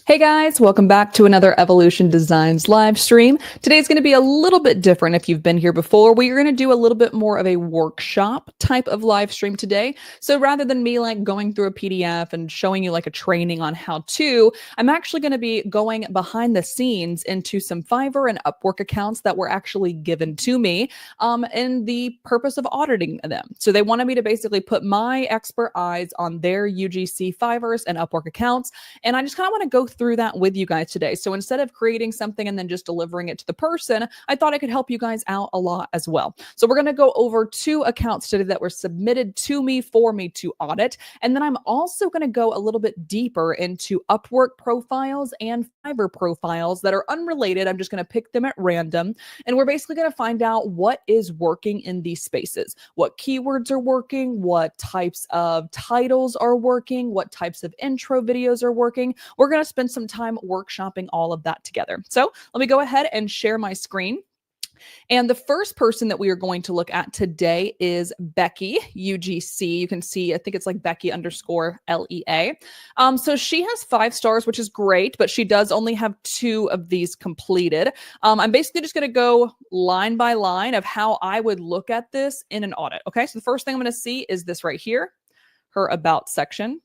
Hey guys, welcome back to another Evolushen Designs live stream. Today's going to be a little bit different if you've been here before. We're going to do a little bit more of a workshop type of live stream today. So rather than me like going through a PDF and showing you like a training on how to, I'm actually going to be going behind the scenes into some Fiverr and Upwork accounts that were actually given to me in the purpose of auditing them. So they wanted me to basically put my expert eyes on their UGC Fiverrs and Upwork accounts. And I just kind of want to go through that with you guys today. So instead of creating something and then just delivering it to the person, I thought I could help you guys out a lot as well. So we're going to go over 2 accounts today that were submitted to me for me to audit. And then I'm also going to go a little bit deeper into Upwork profiles and Fiverr profiles that are unrelated. I'm just going to pick them at random. And we're basically going to find out what is working in these spaces, what keywords are working, what types of titles are working, what types of intro videos are working. We're going to spend some time workshopping all of that together. So let me go ahead and share my screen. And the first person that we are going to look at today is Becky UGC. You can see, I think it's like Becky _LEA. So she has 5 stars, which is great, but she does only have 2 of these completed. I'm basically just going to go line by line of how I would look at this in an audit. Okay, so the first thing I'm going to see is this right here, her about section.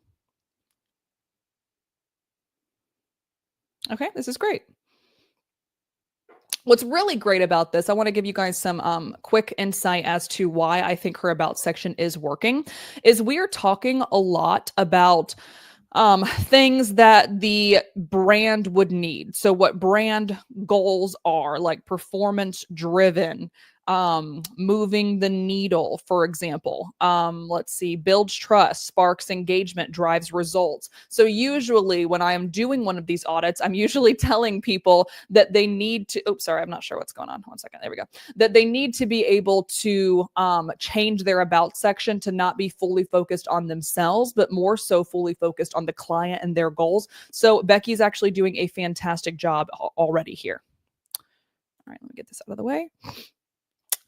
Okay, this is great. What's really great about this, I want to give you guys some quick insight as to why I think her about section is working, is we are talking a lot about things that the brand would need. So what brand goals are, like performance driven, moving the needle, for example. Let's see, builds trust, sparks engagement, drives results. So usually when I am doing one of these audits, I'm usually telling people that they need to, oops, sorry, I'm not sure what's going on. One second, there we go. That they need to be able to change their about section to not be fully focused on themselves, but more so fully focused on the client and their goals. So Becky's actually doing a fantastic job already here. All right, let me get this out of the way.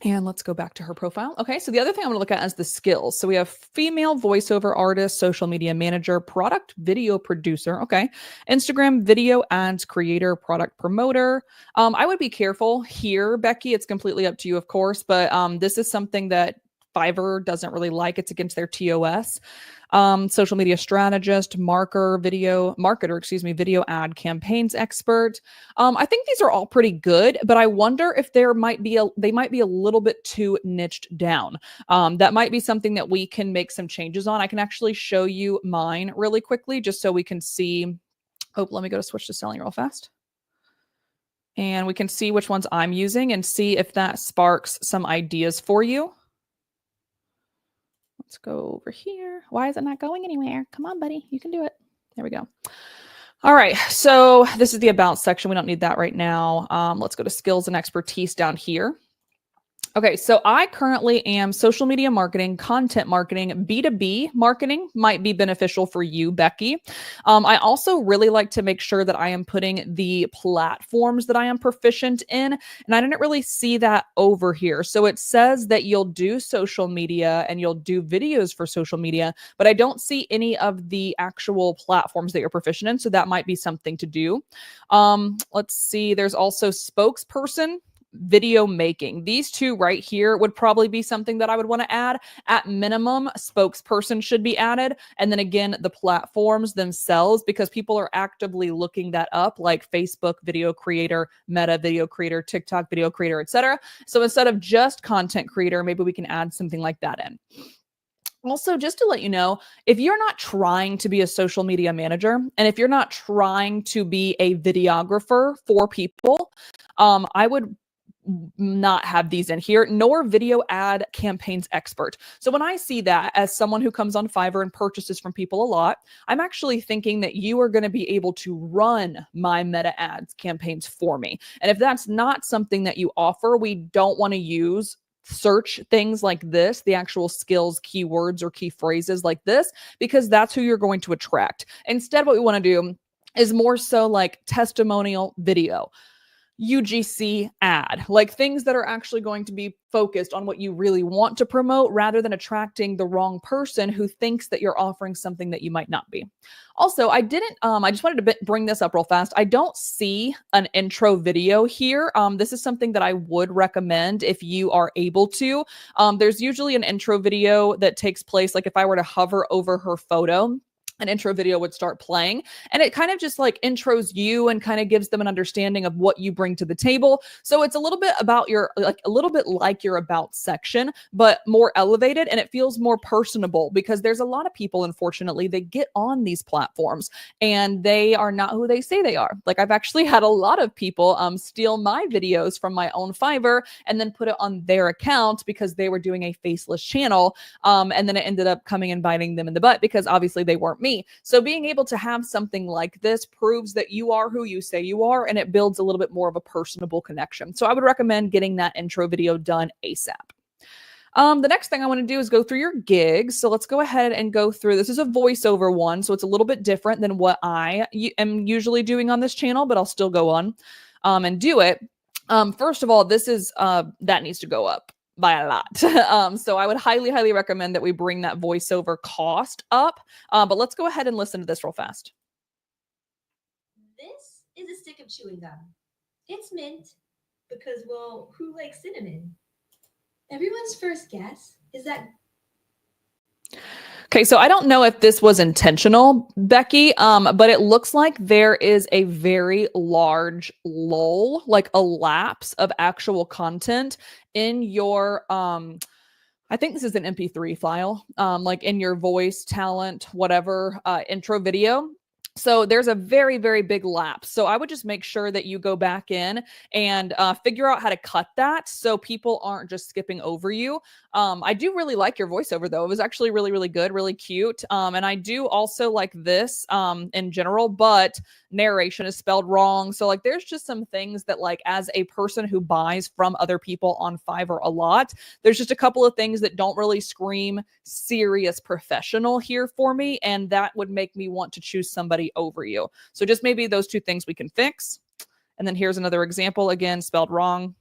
And let's go back to her profile. Okay, so the other thing I'm going to look at is the skills. So we have female voiceover artist, social media manager, product video producer. Okay, Instagram video ads creator, product promoter. I would be careful here, Becky. It's completely up to you, of course, but this is something that Fiverr doesn't really like. It's against their TOS. Social media strategist, marketer, video ad campaigns expert. I think these are all pretty good, but I wonder if they might be a little bit too niched down. That might be something that we can make some changes on. I can actually show you mine really quickly just so we can see. Oh, let me go to switch to selling real fast. And we can see which ones I'm using and see if that sparks some ideas for you. Let's go over here. Why is it not going anywhere? Come on, buddy. You can do it. There we go. All right. So this is the about section. We don't need that right now. Let's go to skills and expertise down here. Okay, so I currently am social media marketing, content marketing, B2B marketing might be beneficial for you, Becky. I also really like to make sure that I am putting the platforms that I am proficient in, and I didn't really see that over here. So it says that you'll do social media and you'll do videos for social media, but I don't see any of the actual platforms that you're proficient in, so that might be something to do. Let's see, there's also spokesperson, video making. These 2 right here would probably be something that I would want to add. At minimum, spokesperson should be added. And then again, the platforms themselves, because people are actively looking that up, like Facebook video creator, Meta video creator, TikTok video creator, etc. So instead of just content creator, maybe we can add something like that in. Also, just to let you know, if you're not trying to be a social media manager, and if you're not trying to be a videographer for people, I would not have these in here, nor video ad campaigns expert. So when I see that as someone who comes on Fiverr and purchases from people a lot, I'm actually thinking that you are going to be able to run my meta ads campaigns for me. And if that's not something that you offer, we don't want to use search things like this, the actual skills, keywords, or key phrases like this, because that's who you're going to attract. Instead, what we want to do is more so like testimonial video. UGC ad, like things that are actually going to be focused on what you really want to promote rather than attracting the wrong person who thinks that you're offering something that you might not be. Also, I just wanted to bring this up real fast. I don't see an intro video here. This is something that I would recommend if you are able to. There's usually an intro video that takes place, like if I were to hover over her photo, an intro video would start playing, and it kind of just like intros you and kind of gives them an understanding of what you bring to the table. So it's a little bit about your, like a little bit like your about section, but more elevated, and it feels more personable because there's a lot of people, unfortunately, they get on these platforms and they are not who they say they are. Like I've actually had a lot of people steal my videos from my own Fiverr and then put it on their account because they were doing a faceless channel. And then it ended up coming and biting them in the butt because obviously they weren't me. So being able to have something like this proves that you are who you say you are, and it builds a little bit more of a personable connection. So I would recommend getting that intro video done ASAP. The next thing I want to do is go through your gigs. So let's go ahead and go through. This is a voiceover one, so it's a little bit different than what I am usually doing on this channel, but I'll still go on and do it. First of all, this is that needs to go up by a lot. So I would highly recommend that we bring that voiceover cost up. But let's go ahead and listen to this real fast. This is a stick of chewing gum. It's mint because, well, who likes cinnamon? Everyone's first guess is that. Okay, so I don't know if this was intentional, Becky, but it looks like there is a very large lull, like a lapse of actual content in your, I think this is an MP3 file, like in your voice, talent, whatever, intro video. So there's a very big lapse. So I would just make sure that you go back in and figure out how to cut that so people aren't just skipping over you. I do really like your voiceover though. It was actually really good, really cute. And I do also like this in general, but narration is spelled wrong. So like there's just some things that like as a person who buys from other people on Fiverr a lot, there's just a couple of things that don't really scream serious professional here for me. And that would make me want to choose somebody over you. So just maybe those two things we can fix. And then here's another example, again, spelled wrong.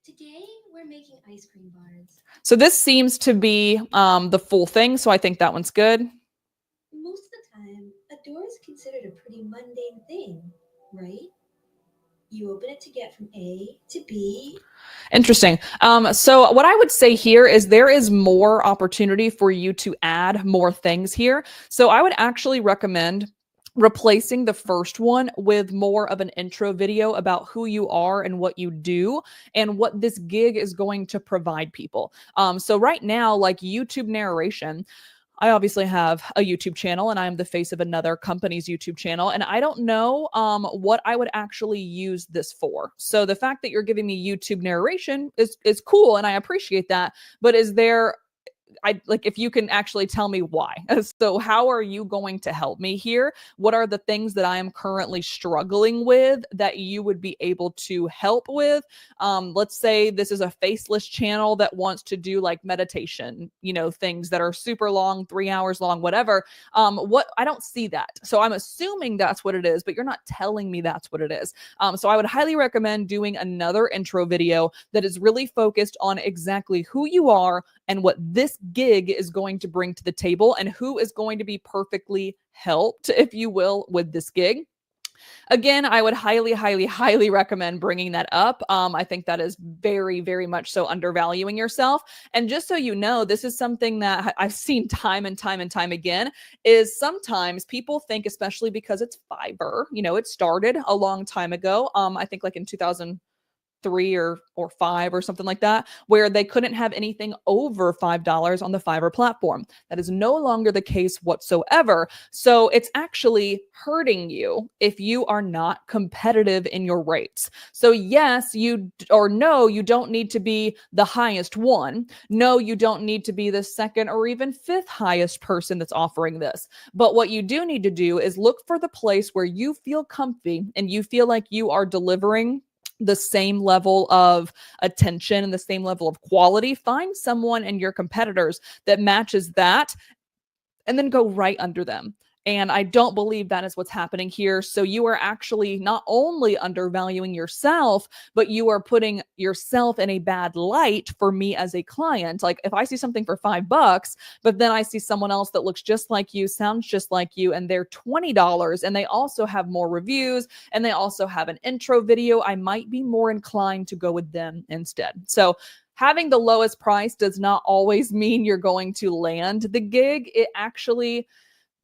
Today we're making ice cream bars. So this seems to be the full thing. So I think that one's good. Most of the time, a door is considered a pretty mundane thing, right? You open it to get from A to B. Interesting. So what I would say here is there is more opportunity for you to add more things here. So I would actually recommend replacing the first one with more of an intro video about who you are and what you do and what this gig is going to provide people. So right now, like YouTube narration, I obviously have a YouTube channel and I'm the face of another company's YouTube channel. And I don't know what I would actually use this for. So the fact that you're giving me YouTube narration is cool and I appreciate that. But is there, if you can actually tell me why. So how are you going to help me here? What are the things that I am currently struggling with that you would be able to help with? Let's say this is a faceless channel that wants to do like meditation, things that are super long, 3 hours long, whatever. I don't see that. So I'm assuming that's what it is, but you're not telling me that's what it is. So I would highly recommend doing another intro video that is really focused on exactly who you are and what this gig is going to bring to the table and who is going to be perfectly helped, if you will, with this gig. Again, I would highly recommend bringing that up. I think that is very much so undervaluing yourself. And just so you know, this is something that I've seen time and time again, is sometimes people think, especially because it's Fiverr, it started a long time ago. I think like in 2003 or 5 or something like that, where they couldn't have anything over $5 on the Fiverr platform. That is no longer the case whatsoever. So it's actually hurting you if you are not competitive in your rates. So yes, you don't need to be the highest one. No, you don't need to be the second or even fifth highest person that's offering this. But what you do need to do is look for the place where you feel comfy and you feel like you are delivering the same level of attention and the same level of quality. Find someone in your competitors that matches that and then go right under them And I don't believe that is what's happening here. So you are actually not only undervaluing yourself, but you are putting yourself in a bad light for me as a client. Like if I see something for $5, but then I see someone else that looks just like you, sounds just like you, and they're $20, and they also have more reviews, and they also have an intro video, I might be more inclined to go with them instead. So having the lowest price does not always mean you're going to land the gig. It actually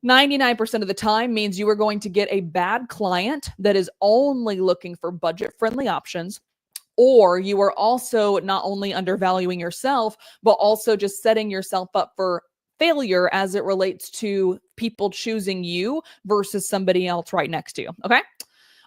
99% of the time means you are going to get a bad client that is only looking for budget-friendly options, or you are also not only undervaluing yourself, but also just setting yourself up for failure as it relates to people choosing you versus somebody else right next to you. Okay.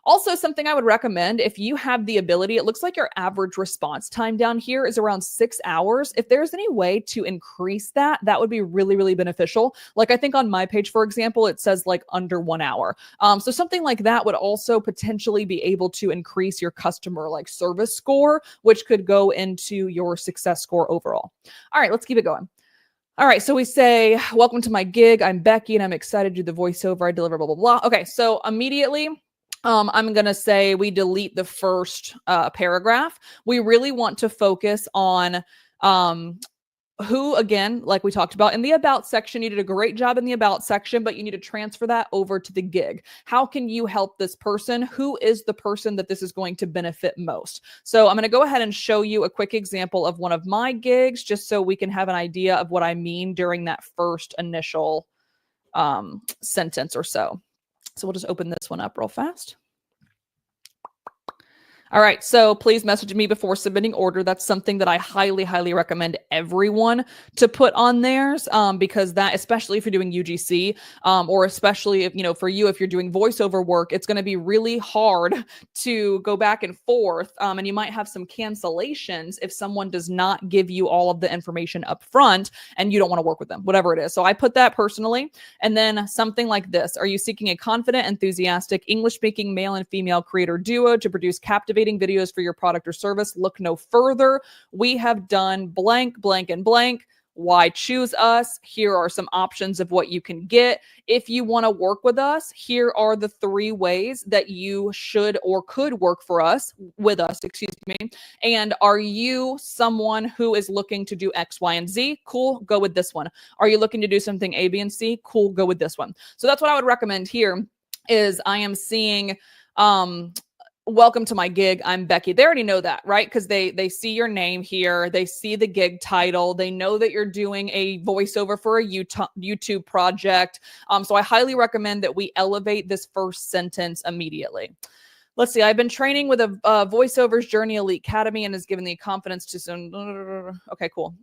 Also, something I would recommend if you have the ability, it looks like your average response time down here is around 6 hours. If there's any way to increase that, that would be really, really beneficial. Like I think on my page, for example, it says like under 1 hour. So something like that would also potentially be able to increase your customer like service score, which could go into your success score overall. All right, let's keep it going. All right, so we say, welcome to my gig. I'm Becky and I'm excited to do the voiceover. I deliver blah, blah, blah. Okay, so immediately, I'm going to say we delete the first paragraph. We really want to focus on who, again, like we talked about in the about section, you did a great job in the about section, but you need to transfer that over to the gig. How can you help this person? Who is the person that this is going to benefit most? So I'm going to go ahead and show you a quick example of one of my gigs, just so we can have an idea of what I mean during that first initial sentence or so. So we'll just open this one up real fast. All right, so please message me before submitting order. That's something that I highly, highly recommend everyone to put on theirs, because that, especially if you're doing UGC, or especially if, for you, if you're doing voiceover work, it's going to be really hard to go back and forth, and you might have some cancellations if someone does not give you all of the information up front and you don't want to work with them, whatever it is. So I put that personally. And then something like this: are you seeking a confident, enthusiastic, English-speaking male and female creator duo to produce captivating videos for your product or service? Look no further. We have done blank, blank, and blank. Why choose us? Here are some options of what you can get. If you want to work with us, here are the 3 ways that you should or could work with us, excuse me. And are you someone who is looking to do X, Y, and Z? Cool, go with this one. Are you looking to do something A, B, and C? Cool, go with this one. So that's what I would recommend here. Is I am seeing welcome to my gig. I'm Becky. They already know that, right? Because they see your name here. They see the gig title. They know that you're doing a voiceover for a YouTube project. So I highly recommend that we elevate this first sentence immediately. Let's see. I've been training with a voiceovers Journey Elite Academy and has given the confidence to some. Okay, cool.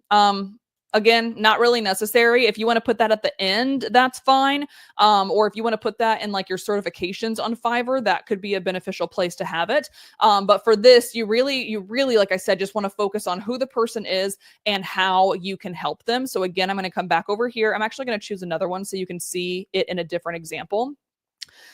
Again, not really necessary. If you want to put that at the end, that's fine. Or if you want to put that in like your certifications on Fiverr, that could be a beneficial place to have it. But for this, you really, like I said, just want to focus on who the person is and how you can help them. So again, I'm going to come back over here. I'm actually going to choose another one so you can see it in a different example.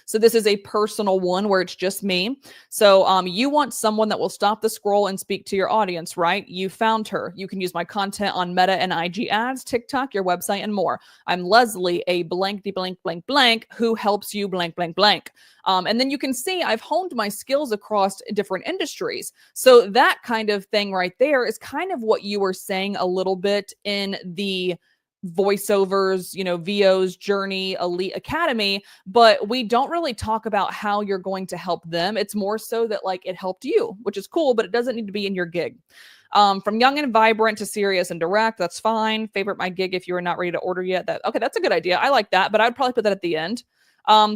So this is a personal one where it's just me. So you want someone that will stop the scroll and speak to your audience, right? You found her. You can use my content on Meta and IG ads, TikTok, your website, and more. I'm Leslie, a blank, blank, blank, blank, who helps you blank, blank, blank. And then you can see I've honed my skills across different industries. So that kind of thing right there is kind of what you were saying a little bit in the voiceovers, VO's Journey Elite Academy, but we don't really talk about how you're going to help them. It's more so that like it helped you, which is cool, but it doesn't need to be in your gig. From young and vibrant to serious and direct, that's fine. Favorite my gig if you are not ready to order yet. That's a good idea. I like that, but I'd probably put that at the end.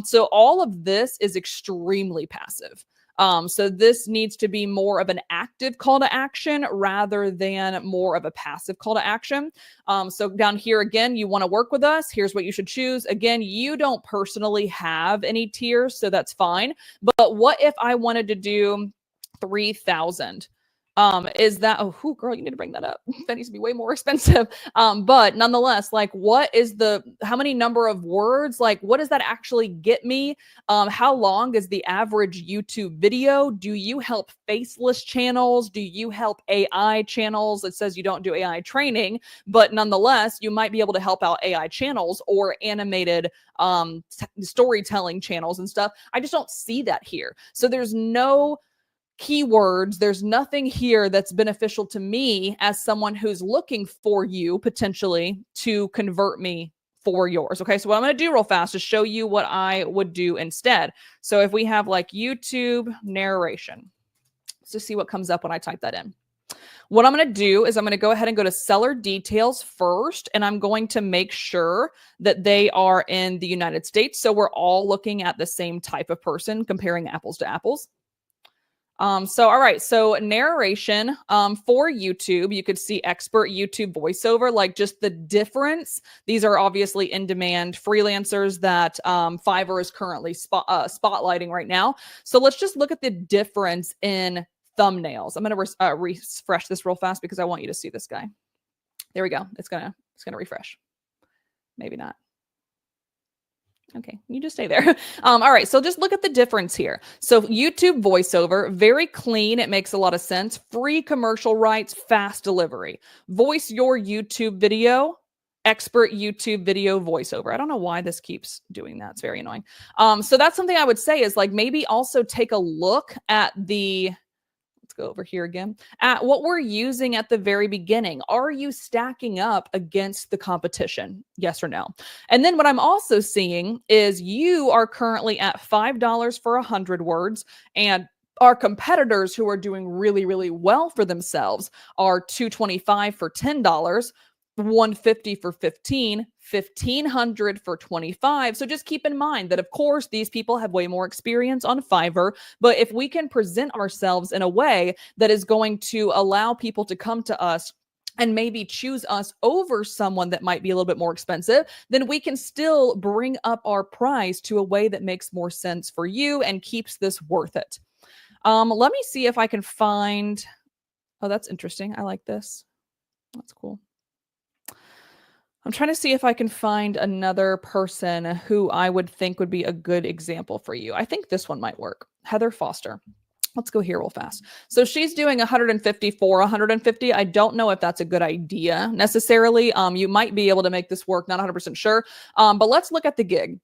So all of this is extremely passive. So this needs to be more of an active call to action rather than more of a passive call to action. So down here, again, you want to work with us. Here's what you should choose. Again, you don't personally have any tiers, so that's fine. But what if I wanted to do 3,000? is that, oh, whew, girl, you need to bring that up. That needs to be way more expensive. But nonetheless, like, what is how many number of words? Like, what does that actually get me? How long is the average YouTube video? Do you help faceless channels? Do you help AI channels? It says you don't do AI training, but nonetheless, you might be able to help out AI channels or animated storytelling channels and stuff. I just don't see that here. So there's no keywords. There's nothing here that's beneficial to me as someone who's looking for you potentially to convert me for yours. Okay, so what I'm going to do real fast is show you what I would do instead. So if we have like YouTube narration, let's just see what comes up when I type that in. What I'm going to do is I'm going to go ahead and go to seller details first, and I'm going to make sure that they are in the United States. So we're all looking at the same type of person, comparing apples to apples. All right. So narration, for YouTube, you could see expert YouTube voiceover, like just the difference. These are obviously in-demand freelancers that, Fiverr is currently spotlighting right now. So let's just look at the difference in thumbnails. I'm going to refresh this real fast because I want you to see this guy. There we go. It's going to refresh. Maybe not. Okay, you just stay there. All right, so just look at the difference here. So YouTube voiceover, very clean. It makes a lot of sense. Free commercial rights, fast delivery. Voice your YouTube video, expert YouTube video voiceover. I don't know why this keeps doing that. It's very annoying. So that's something I would say is like maybe also take a look at let's go over here again, at what we're using at the very beginning. Are you stacking up against the competition? Yes or no? And then what I'm also seeing is you are currently at $5 for 100 words, and our competitors who are doing really, really well for themselves are $225 for $10, $150 for 15, $1,500 for 25. So just keep in mind that, of course, these people have way more experience on Fiverr, but if we can present ourselves in a way that is going to allow people to come to us and maybe choose us over someone that might be a little bit more expensive, then we can still bring up our price to a way that makes more sense for you and keeps this worth it. Let me see if I can find, oh, that's interesting. I like this. That's cool. I'm trying to see if I can find another person who I would think would be a good example for you. I think this one might work. Heather Foster. Let's go here real fast. So she's doing 150 for 150. I don't know if that's a good idea necessarily. You might be able to make this work, not 100% sure. But let's look at the gig.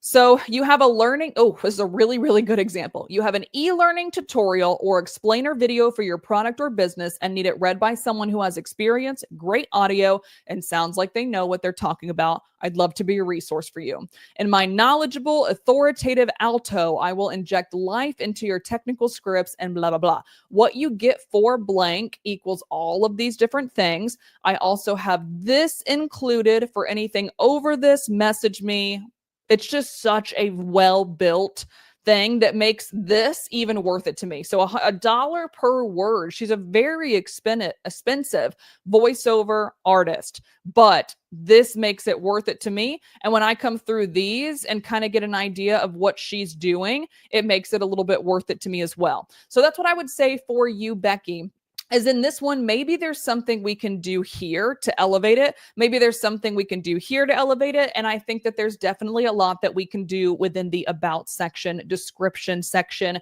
So you have a learning, oh, this is a really, really good example. You have an e-learning tutorial or explainer video for your product or business and need it read by someone who has experience, great audio, and sounds like they know what they're talking about. I'd love to be a resource for you. In my knowledgeable, authoritative alto, I will inject life into your technical scripts and blah, blah, blah. What you get for blank equals all of these different things. I also have this included. For anything over this, message me. It's just such a well-built thing that makes this even worth it to me. So $1 per word. She's a very expensive voiceover artist, but this makes it worth it to me. And when I come through these and kind of get an idea of what she's doing, it makes it a little bit worth it to me as well. So that's what I would say for you, Becky. As in this one, maybe there's something we can do here to elevate it. Maybe there's something we can do here to elevate it. And I think that there's definitely a lot that we can do within the about section, description section,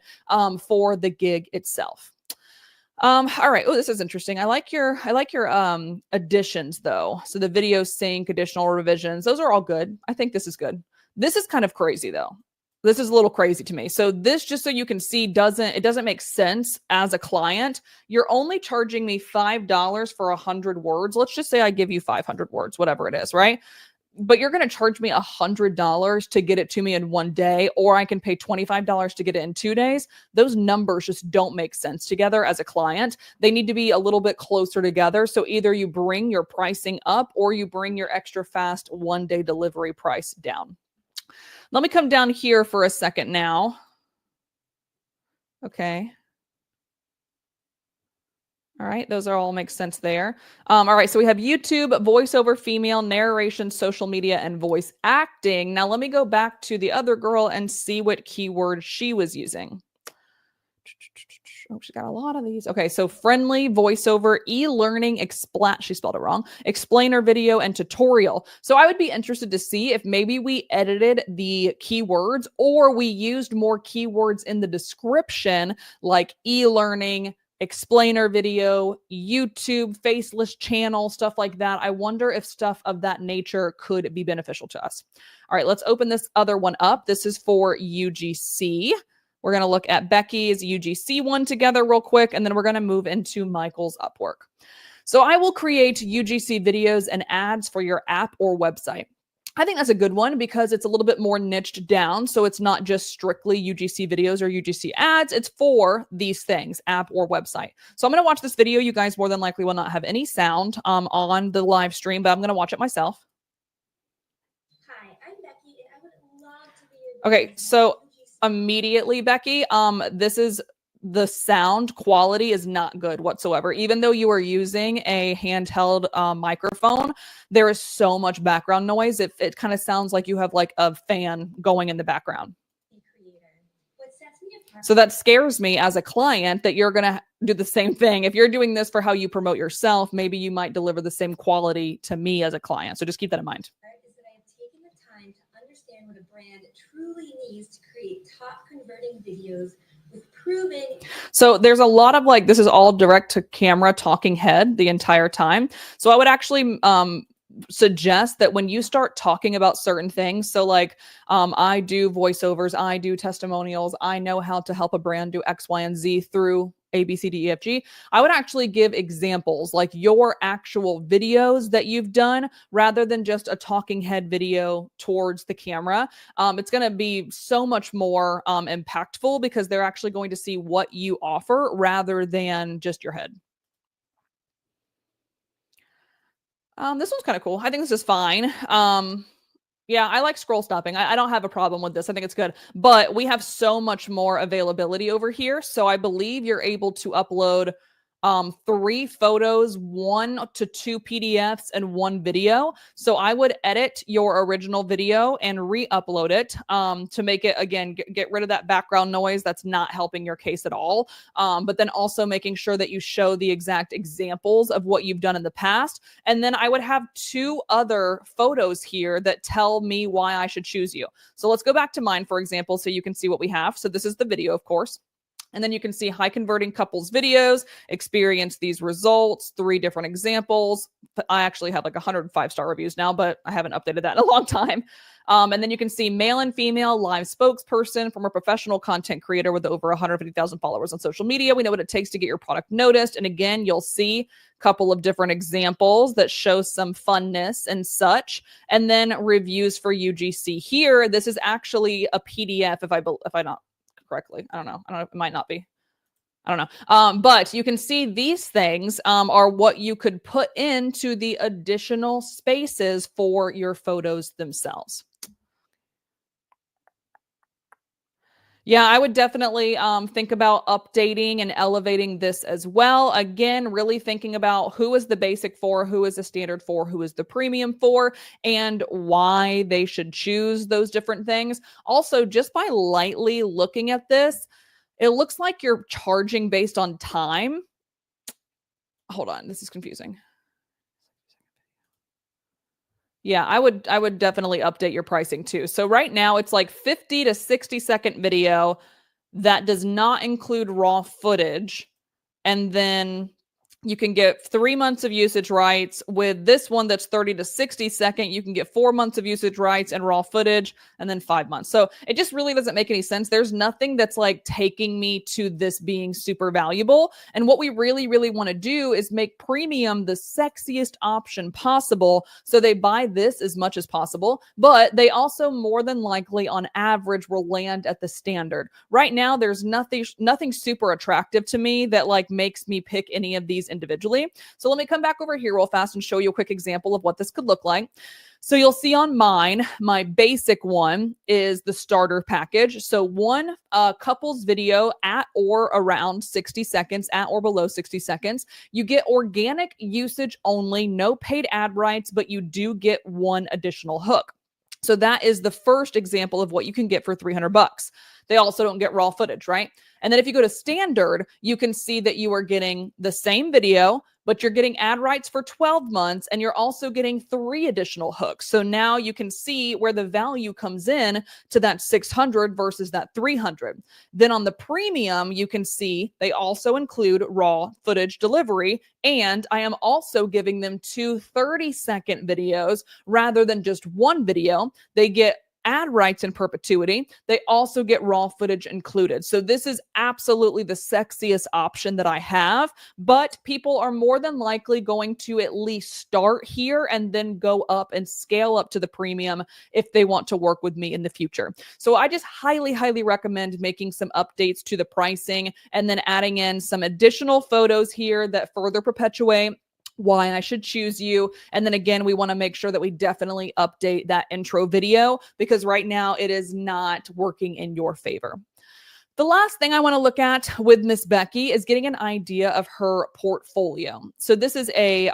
for the gig itself. All right. Oh, this is interesting. I like your additions though. So the video sync, additional revisions, those are all good. I think this is good. This is kind of crazy though. This is a little crazy to me. So this, just so you can see, it doesn't make sense as a client. You're only charging me $5 for 100 words. Let's just say I give you 500 words, whatever it is, right? But you're going to charge me $100 to get it to me in one day, or I can pay $25 to get it in 2 days. Those numbers just don't make sense together as a client. They need to be a little bit closer together. So either you bring your pricing up or you bring your extra fast 1-day delivery price down. Let me come down here for a second now. Okay. All right, those all make sense there. All right, so we have YouTube, voiceover, female, narration, social media, and voice acting. Now let me go back to the other girl and see what keyword she was using. Oh, she's got a lot of these. Okay, so friendly voiceover, e-learning, she spelled it wrong, explainer video, and tutorial. So I would be interested to see if maybe we edited the keywords or we used more keywords in the description, like e-learning, explainer video, YouTube, faceless channel, stuff like that. I wonder if stuff of that nature could be beneficial to us. All right, let's open this other one up. This is for UGC. We're going to look at Becky's UGC one together real quick, and then we're going to move into Michael's Upwork. So I will create UGC videos and ads for your app or website. I think that's a good one because it's a little bit more niched down. So it's not just strictly UGC videos or UGC ads. It's for these things, app or website. So I'm going to watch this video. You guys more than likely will not have any sound on the live stream, but I'm going to watch it myself. Hi, I'm Becky, and I would love to be your Okay, so immediately, Becky, the sound quality is not good whatsoever. Even though you are using a handheld microphone, there is so much background noise. It kind of sounds like you have like a fan going in the background. So that scares me as a client that you're going to do the same thing. If you're doing this for how you promote yourself, maybe you might deliver the same quality to me as a client. So just keep that in mind. Is that I have taken the time to understand what a brand truly needs to create top converting videos with proven. So there's a lot of like, this is all direct to camera talking head the entire time. So I would actually suggest that when you start talking about certain things, so like I do voiceovers, I do testimonials, I know how to help a brand do X, Y, and Z through A, B, C, D, E, F, G. I would actually give examples, like your actual videos that you've done, rather than just a talking head video towards the camera. It's going to be so much more impactful because they're actually going to see what you offer rather than just your head. This one's kind of cool. I think this is fine. Yeah, I like scroll stopping. I don't have a problem with this. I think it's good. But we have so much more availability over here. So I believe you're able to upload 3 photos, 1 to 2 PDFs, and 1 video. So I would edit your original video and re-upload it to make it, again, get rid of that background noise that's not helping your case at all. But then also making sure that you show the exact examples of what you've done in the past. And then I would have 2 other photos here that tell me why I should choose you. So let's go back to mine, for example, so you can see what we have. So this is the video, of course. And then you can see high converting couples videos, experience these results, 3 different examples. I actually have like 105-star reviews now, but I haven't updated that in a long time. And then you can see male and female live spokesperson from a professional content creator with over 150,000 followers on social media. We know what it takes to get your product noticed. And again, you'll see a couple of different examples that show some funness and such. And then reviews for UGC here. This is actually a PDF if I not correctly. I don't know. It might not be. I don't know. But you can see these things are what you could put into the additional spaces for your photos themselves. Yeah, I would definitely think about updating and elevating this as well. Again, really thinking about who is the basic for, who is the standard for, who is the premium for, and why they should choose those different things. Also, just by lightly looking at this, it looks like you're charging based on time. Hold on, this is confusing. Yeah, I would definitely update your pricing too. So right now it's like 50 to 60 second video that does not include raw footage. And then you can get 3 months of usage rights. With this one that's 30 to 60 second, you can get 4 months of usage rights and raw footage, and then 5 months. So it just really doesn't make any sense. There's nothing that's like taking me to this being super valuable. And what we really, really want to do is make premium the sexiest option possible. So they buy this as much as possible, but they also more than likely on average will land at the standard. Right now, there's nothing super attractive to me that like makes me pick any of these individually. So let me come back over here real fast and show you a quick example of what this could look like. So you'll see on mine, my basic one is the starter package. So one couples video at or around 60 seconds, at or below 60 seconds. You get organic usage only, no paid ad rights, but you do get 1 additional hook. So that is the first example of what you can get for $300. They also don't get raw footage, right? And then if you go to standard, you can see that you are getting the same video, but you're getting ad rights for 12 months and you're also getting 3 additional hooks. So now you can see where the value comes in to that 600 versus that 300. Then on the premium, you can see they also include raw footage delivery, and I am also giving them 2 30-second videos rather than just one video. They get ad rights in perpetuity. They also get raw footage included. So this is absolutely the sexiest option that I have, but people are more than likely going to at least start here and then go up and scale up to the premium if they want to work with me in the future. So I just highly, highly recommend making some updates to the pricing and then adding in some additional photos here that further perpetuate why I should choose you. And then again, we want to make sure that we definitely update that intro video because right now it is not working in your favor. The last thing I want to look at with Miss Becky is getting an idea of her portfolio. So this is a,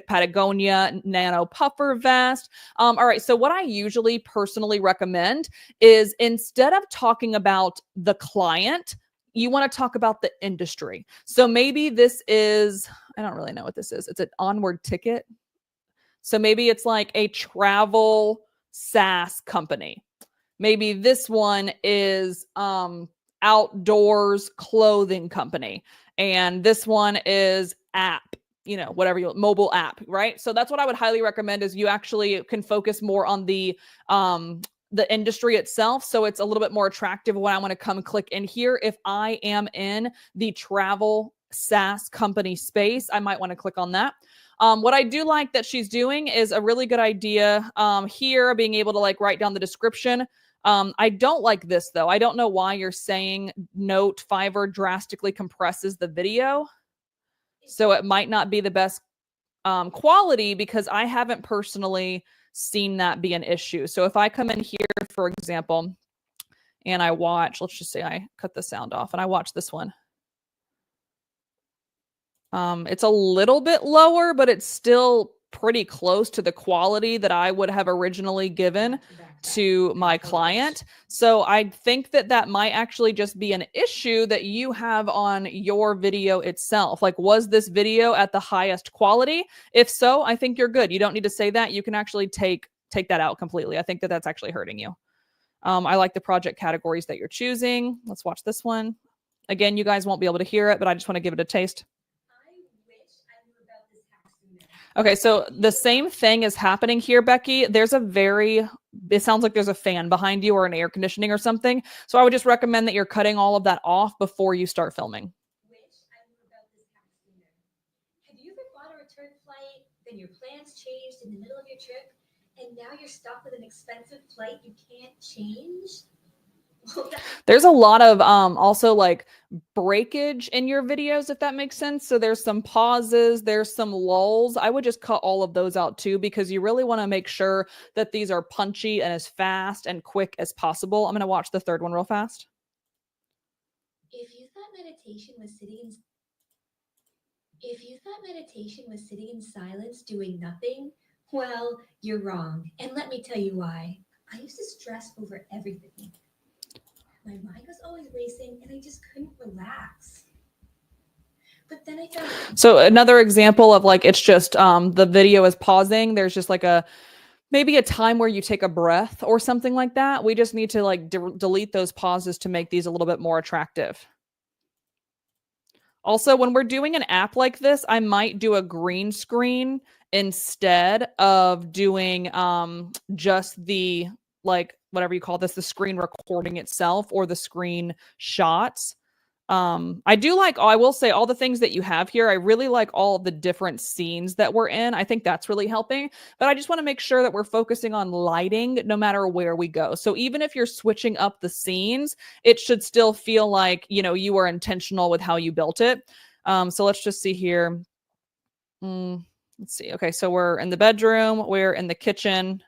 Patagonia Nano Puffer Vest. All right, so what I usually personally recommend is instead of talking about the client, you want to talk about the industry. So maybe this is, I don't really know what this is. It's an onward ticket. So maybe it's like a travel SaaS company. Maybe this one is outdoors clothing company. And this one is app, whatever mobile app, right? So that's what I would highly recommend is you actually can focus more on the industry itself. So it's a little bit more attractive when I want to come click in here. If I am in the travel SaaS company space, I might want to click on that. What I do like that she's doing is a really good idea here, being able to like write down the description. I don't like this though. I don't know why you're saying note Fiverr drastically compresses the video. So it might not be the best quality because I haven't personally seen that be an issue. So if I come in here, for example, and I watch, let's just say I cut the sound off and I watch this one. It's a little bit lower, but it's still pretty close to the quality that I would have originally given to my client. So I think that that might actually just be an issue that you have on your video itself. Like, was this video at the highest quality? If so, I think you're good. You don't need to say that. You can actually take that out completely. I think that that's actually hurting you. I like the project categories that you're choosing. Let's watch this one. Again, you guys won't be able to hear it, but I just want to give it a taste. Okay, so the same thing is happening here, Becky. It sounds like there's a fan behind you or an air conditioning or something. So I would just recommend that you're cutting all of that off before you start filming. Have you ever bought a return flight, then your plans changed in the middle of your trip, and now you're stuck with an expensive flight you can't change? There's a lot of also like breakage in your videos, if that makes sense. So there's some pauses, there's some lulls. I would just cut all of those out too, because you really want to make sure that these are punchy and as fast and quick as possible. I'm going to watch the third one real fast. If you thought meditation was sitting in silence doing nothing, well, you're wrong. And let me tell you why. I used to stress over everything. My mind was always racing and I just couldn't relax. But then I found... So another example of like, it's just the video is pausing. There's just like maybe a time where you take a breath or something like that. We just need to like delete those pauses to make these a little bit more attractive. Also, when we're doing an app like this, I might do a green screen instead of doing just the, like, whatever you call this, the screen recording itself or the screen shots. I will say all the things that you have here, I really like all the different scenes that we're in. I think that's really helping, but I just want to make sure that we're focusing on lighting no matter where we go. So even if you're switching up the scenes, it should still feel like, you were intentional with how you built it. So let's just see here. Let's see. Okay. So we're in the bedroom, we're in the kitchen,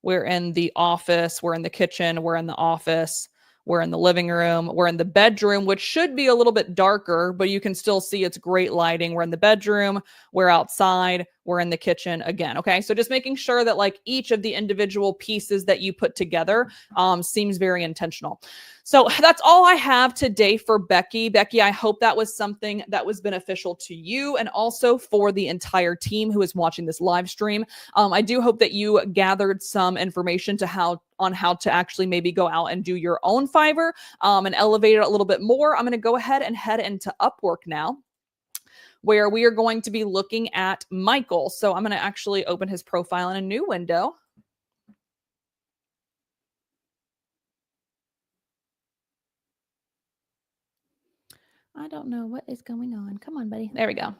we're in the office, we're in the kitchen, we're in the office, we're in the living room, we're in the bedroom, which should be a little bit darker, but you can still see it's great lighting. We're in the bedroom, we're outside, we're we're in the kitchen again. Okay. So just making sure that like each of the individual pieces that you put together seems very intentional. So that's all I have today for Becky. Becky, I hope that was something that was beneficial to you and also for the entire team who is watching this live stream. I do hope that you gathered some information on how to actually maybe go out and do your own Fiverr and elevate it a little bit more. I'm going to go ahead and head into Upwork now, where we are going to be looking at Michael. So I'm going to actually open his profile in a new window. I don't know what is going on. Come on, buddy. There we go.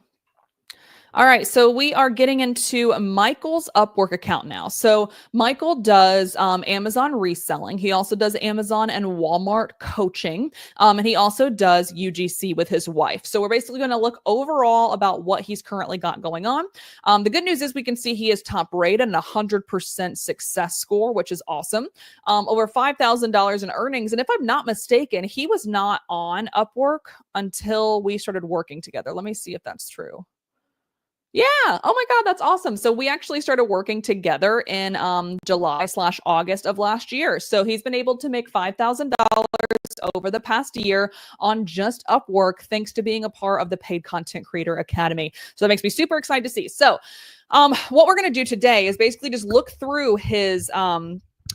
All right, so we are getting into Michael's Upwork account now. So Michael does Amazon reselling. He also does Amazon and Walmart coaching. And he also does UGC with his wife. So we're basically going to look overall about what he's currently got going on. The good news is we can see he is top rated and 100% success score, which is awesome. Over $5,000 in earnings. And if I'm not mistaken, he was not on Upwork until we started working together. Let me see if that's true. Yeah. Oh my God, that's awesome. So we actually started working together in July/August of last year. So he's been able to make $5,000 over the past year on just Upwork, thanks to being a part of the Paid Content Creator Academy. So that makes me super excited to see. So what we're going to do today is basically just look through his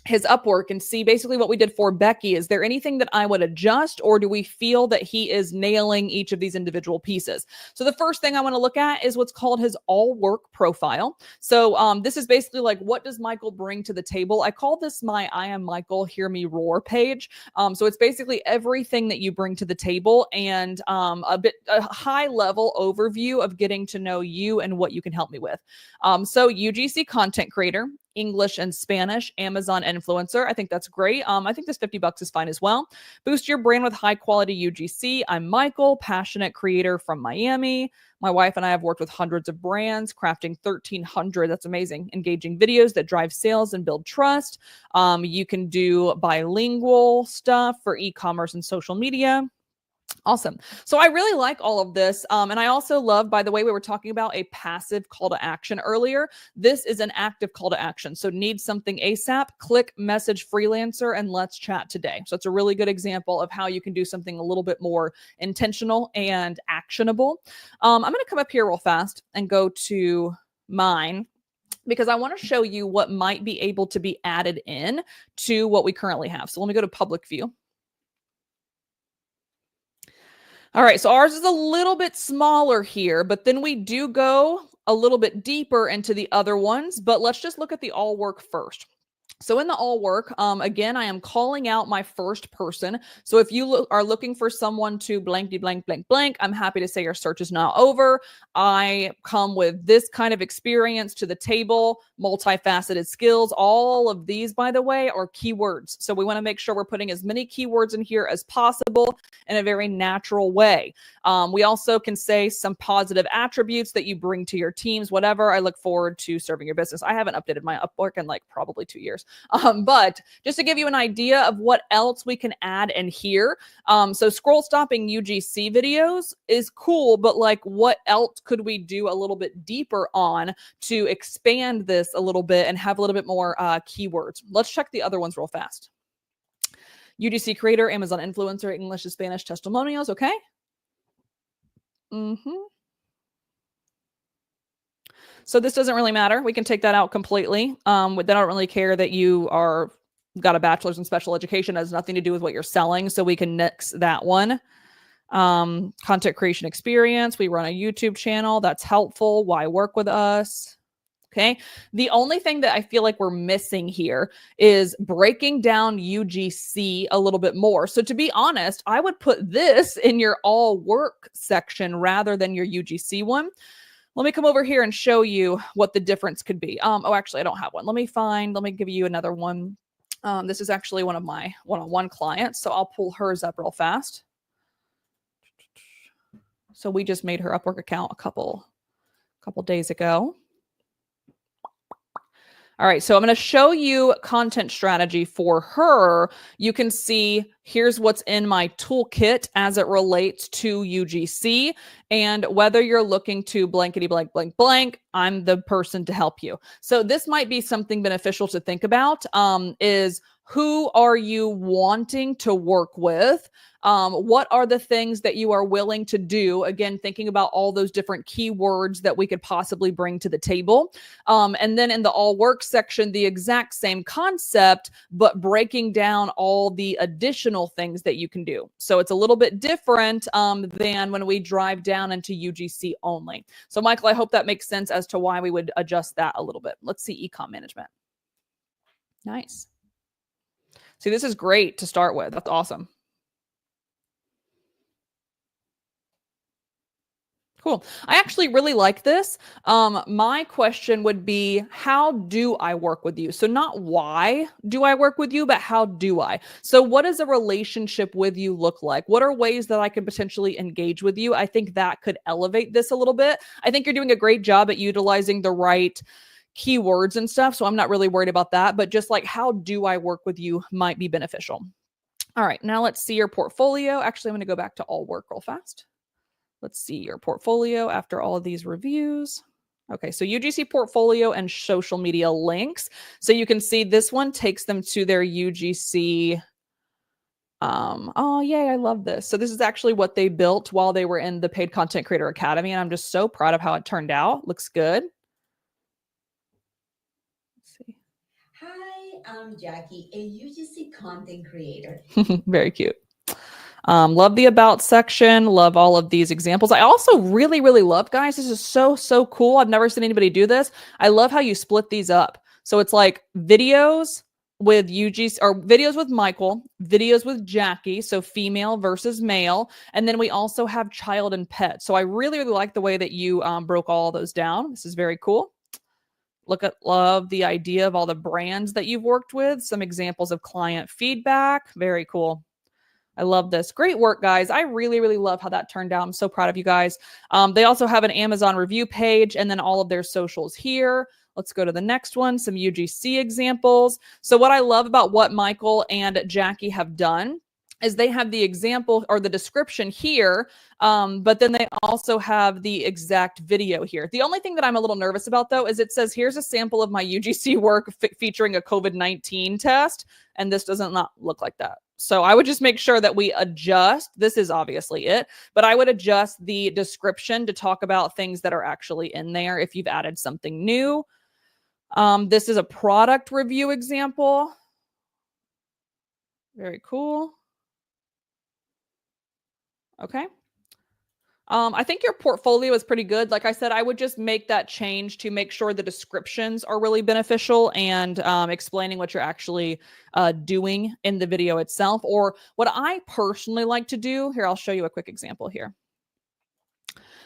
Upwork and see basically what we did for Becky. Is there anything that I would adjust, or do we feel that he is nailing each of these individual pieces? So the first thing I want to look at is what's called his all work profile. So this is basically like, what does Michael bring to the table? I call this my I am Michael, hear me roar page. So it's basically everything that you bring to the table and a high level overview of getting to know you and what you can help me with. So UGC content creator, English and Spanish, Amazon influencer. I think that's great. I think this $50 is fine as well. Boost your brand with high quality UGC. I'm Michael, passionate creator from Miami. My wife and I have worked with hundreds of brands, crafting 1,300. That's amazing. Engaging videos that drive sales and build trust. You can do bilingual stuff for e-commerce and social media. Awesome. So I really like all of this. And I also love, by the way, we were talking about a passive call to action earlier. This is an active call to action. So need something ASAP, click message freelancer and let's chat today. So it's a really good example of how you can do something a little bit more intentional and actionable. I'm going to come up here real fast and go to mine, because I want to show you what might be able to be added in to what we currently have. So let me go to public view. All right, so ours is a little bit smaller here, but then we do go a little bit deeper into the other ones, but let's just look at the all work first. So in the all work, again, I am calling out my first person. So if you are looking for someone to blankety blank, blank, blank, I'm happy to say your search is now over. I come with this kind of experience to the table, multifaceted skills. All of these, by the way, are keywords. So we want to make sure we're putting as many keywords in here as possible in a very natural way. We also can say some positive attributes that you bring to your teams, whatever. I look forward to serving your business. I haven't updated my Upwork in like probably 2 years. But just to give you an idea of what else we can add in here. So scroll stopping UGC videos is cool, but like what else could we do a little bit deeper on to expand this a little bit and have a little bit more keywords? Let's check the other ones real fast. UGC creator, Amazon influencer, English and Spanish testimonials. Okay. So this doesn't really matter. We can take that out completely. They don't really care that you got a bachelor's in special education. It has nothing to do with what you're selling. So we can nix that one. Content creation experience. We run a YouTube channel. That's helpful. Why work with us? Okay. The only thing that I feel like we're missing here is breaking down UGC a little bit more. So to be honest, I would put this in your all work section rather than your UGC one. Let me come over here and show you what the difference could be. Oh, actually, I don't have one. Let me give you another one. This is actually one of my one-on-one clients. So I'll pull hers up real fast. So we just made her Upwork account a couple days ago. All right, so I'm going to show you content strategy for her. You can see here's what's in my toolkit as it relates to UGC. And whether you're looking to blankety blank, blank, blank, I'm the person to help you. So this might be something beneficial to think about, is who are you wanting to work with? What are the things that you are willing to do? Again, thinking about all those different keywords that we could possibly bring to the table. And then in the all work section, the exact same concept, but breaking down all the additional things that you can do. So it's a little bit different than when we drive down into UGC only. So Michael, I hope that makes sense as to why we would adjust that a little bit. Let's see ecom management. Nice. See, this is great to start with. That's awesome. Cool. I actually really like this. My question would be, how do I work with you? So not why do I work with you, but how do I? So what does a relationship with you look like? What are ways that I could potentially engage with you? I think that could elevate this a little bit. I think you're doing a great job at utilizing the right keywords and stuff. So I'm not really worried about that, but just like, how do I work with you might be beneficial. All right, now let's see your portfolio. Actually, I'm going to go back to all work real fast. Let's see your portfolio after all of these reviews. Okay, so UGC portfolio and social media links. So you can see this one takes them to their UGC. Oh, yay, I love this. So this is actually what they built while they were in the Paid Content Creator Academy. And I'm just so proud of how it turned out. Looks good. Let's see. Hi, I'm Jackie, a UGC content creator. Very cute. Love the about section. Love all of these examples. I also really, really love, guys, this is so, so cool. I've never seen anybody do this. I love how you split these up. So it's like videos with UGC or videos with Michael, videos with Jackie. So female versus male. And then we also have child and pet. So I really, really like the way that you broke all those down. This is very cool. Love the idea of all the brands that you've worked with. Some examples of client feedback. Very cool. I love this. Great work, guys. I really, really love how that turned out. I'm so proud of you guys. They also have an Amazon review page and then all of their socials here. Let's go to the next one, some UGC examples. So what I love about what Michael and Jackie have done is they have the example or the description here, but then they also have the exact video here. The only thing that I'm a little nervous about, though, is it says, here's a sample of my UGC work featuring a COVID-19 test, and this doesn't not look like that. So I would just make sure that we adjust. This is obviously it, but I would adjust the description to talk about things that are actually in there if you've added something new. This is a product review example. Very cool. Okay. I think your portfolio is pretty good. Like I said, I would just make that change to make sure the descriptions are really beneficial and explaining what you're actually doing in the video itself. Or what I personally like to do, here, I'll show you a quick example here.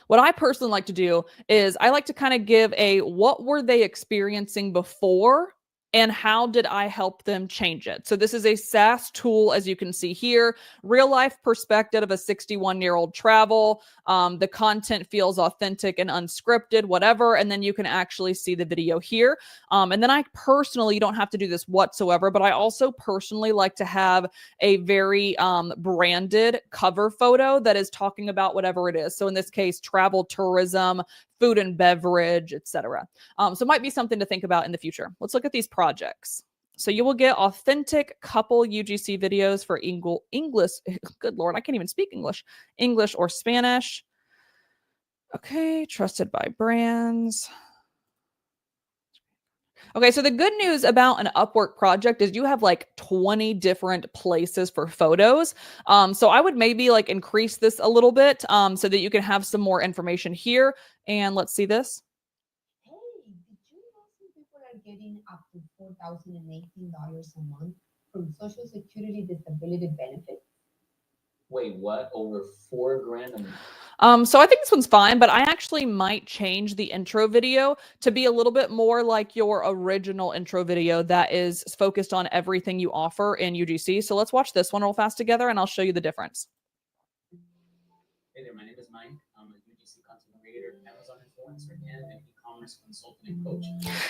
What I personally like to do is I like to kind of give a what were they experiencing before and how did I help them change it? So this is a SaaS tool, as you can see here, real life perspective of a 61-year-old travel. The content feels authentic and unscripted, whatever. And then you can actually see the video here. And then I personally, you don't have to do this whatsoever, but I also personally like to have a very branded cover photo that is talking about whatever it is. So in this case, travel, tourism, food and beverage, etc. So it might be something to think about in the future. Let's look at these projects. So you will get authentic couple UGC videos for English. Good Lord, I can't even speak English. English or Spanish. Okay, trusted by brands. Okay, so the good news about an Upwork project is you have like 20 different places for photos. So I would maybe like increase this a little bit so that you can have some more information here. And let's see this. Hey, did you know some people are getting up to $4,018 a month from Social Security disability benefits? Wait, what? Over $4,000? So I think this one's fine, but I actually might change the intro video to be a little bit more like your original intro video that is focused on everything you offer in UGC. So let's watch this one real fast together and I'll show you the difference. Hey there, my name is Mike. I'm a UGC content creator, Amazon influencer, and an e-commerce e-commerce consultant and coach.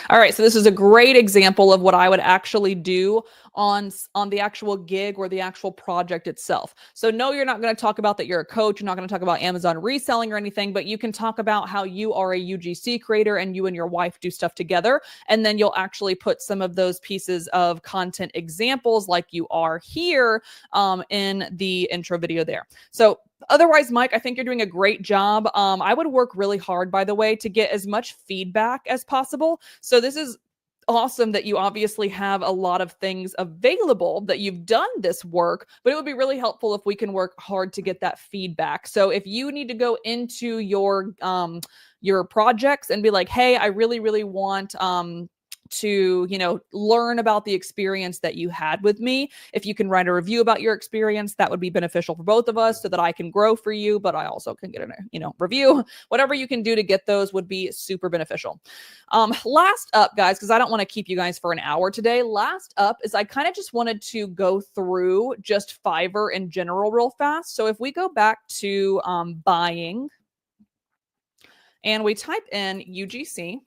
All right, so this is a great example of what I would actually do on the actual gig or the actual project itself. So no, you're not going to talk about that you're a coach. You're not going to talk about Amazon reselling or anything, but you can talk about how you are a UGC creator and you and your wife do stuff together. And then you'll actually put some of those pieces of content examples like you are here in the intro video there. So otherwise, Mike, I think you're doing a great job. I would work really hard, by the way, to get as much feedback as possible. So this is awesome that you obviously have a lot of things available, that you've done this work, but it would be really helpful if we can work hard to get that feedback. So if you need to go into your projects and be like, hey, I really, really want to, learn about the experience that you had with me. If you can write a review about your experience, that would be beneficial for both of us so that I can grow for you, but I also can get a, review. Whatever you can do to get those would be super beneficial. Last up, guys, because I don't want to keep you guys for an hour today. Last up is I kind of just wanted to go through just Fiverr in general real fast. So if we go back to buying and we type in UGC,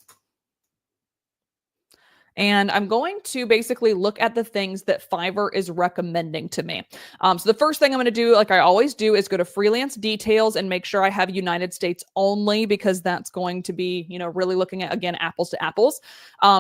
and I'm going to basically look at the things that Fiverr is recommending to me. So the first thing I'm going to do, like I always do, is go to freelance details and make sure I have United States only, because that's going to be, really looking at, again, apples to apples.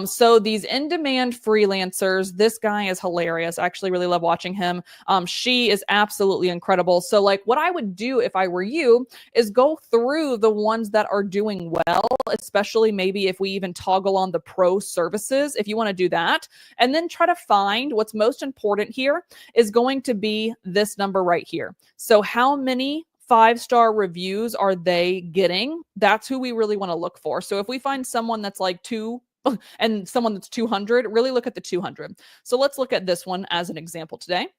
So these in-demand freelancers, this guy is hilarious. I actually really love watching him. She is absolutely incredible. So like what I would do if I were you is go through the ones that are doing well, especially maybe if we even toggle on the pro services, if you want to do that, and then try to find what's most important here is going to be this number right here. So how many 5-star reviews are they getting? That's who we really want to look for. So if we find someone that's like 2 and someone that's 200, really look at the 200. So let's look at this one as an example today.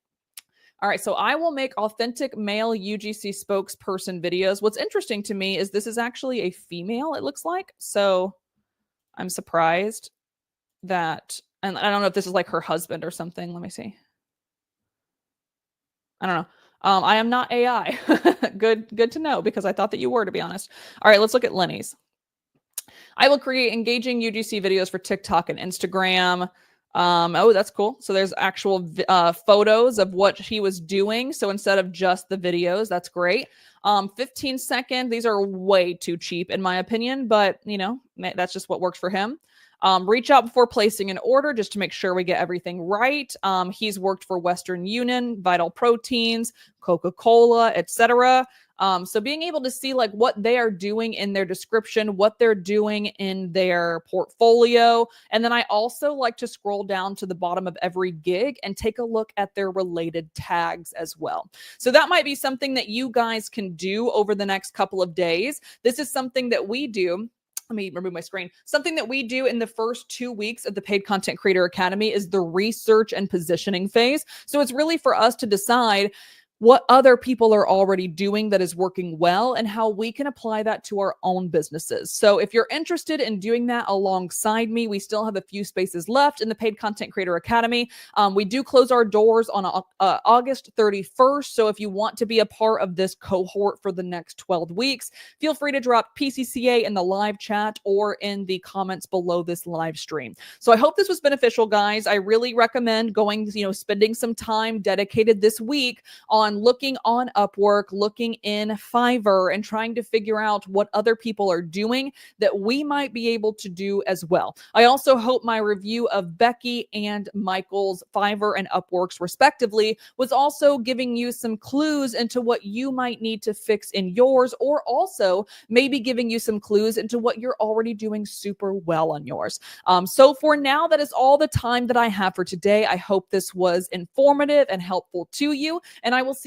All right, so I will make authentic male UGC spokesperson videos. What's interesting to me is this is actually a female, it looks like. So I'm surprised that, and I don't know if this is like her husband or something. Let me see. I don't know. I am not AI. Good to know, because I thought that you were, to be honest. All right, let's look at Lenny's. I will create engaging UGC videos for TikTok and Instagram. Oh, that's cool. So there's actual photos of what he was doing. So instead of just the videos, that's great. 15 second. These are way too cheap in my opinion, but that's just what works for him. Reach out before placing an order just to make sure we get everything right. He's worked for Western Union, Vital Proteins, Coca-Cola, etc. So being able to see like what they are doing in their description, what they're doing in their portfolio. And then I also like to scroll down to the bottom of every gig and take a look at their related tags as well. So that might be something that you guys can do over the next couple of days. This is something that we do. Let me remove my screen. Something that we do in the first 2 weeks of the Paid Content Creator Academy is the research and positioning phase. So it's really for us to decide what other people are already doing that is working well and how we can apply that to our own businesses. So if you're interested in doing that alongside me, we still have a few spaces left in the Paid Content Creator Academy. We do close our doors on August 31st. So if you want to be a part of this cohort for the next 12 weeks, feel free to drop PCCA in the live chat or in the comments below this live stream. So I hope this was beneficial, guys. I really recommend going, spending some time dedicated this week on looking on Upwork, looking in Fiverr, and trying to figure out what other people are doing that we might be able to do as well. I also hope my review of Becky and Michael's Fiverr and Upworks respectively was also giving you some clues into what you might need to fix in yours, or also maybe giving you some clues into what you're already doing super well on yours. So for now, that is all the time that I have for today. I hope this was informative and helpful to you, and I will see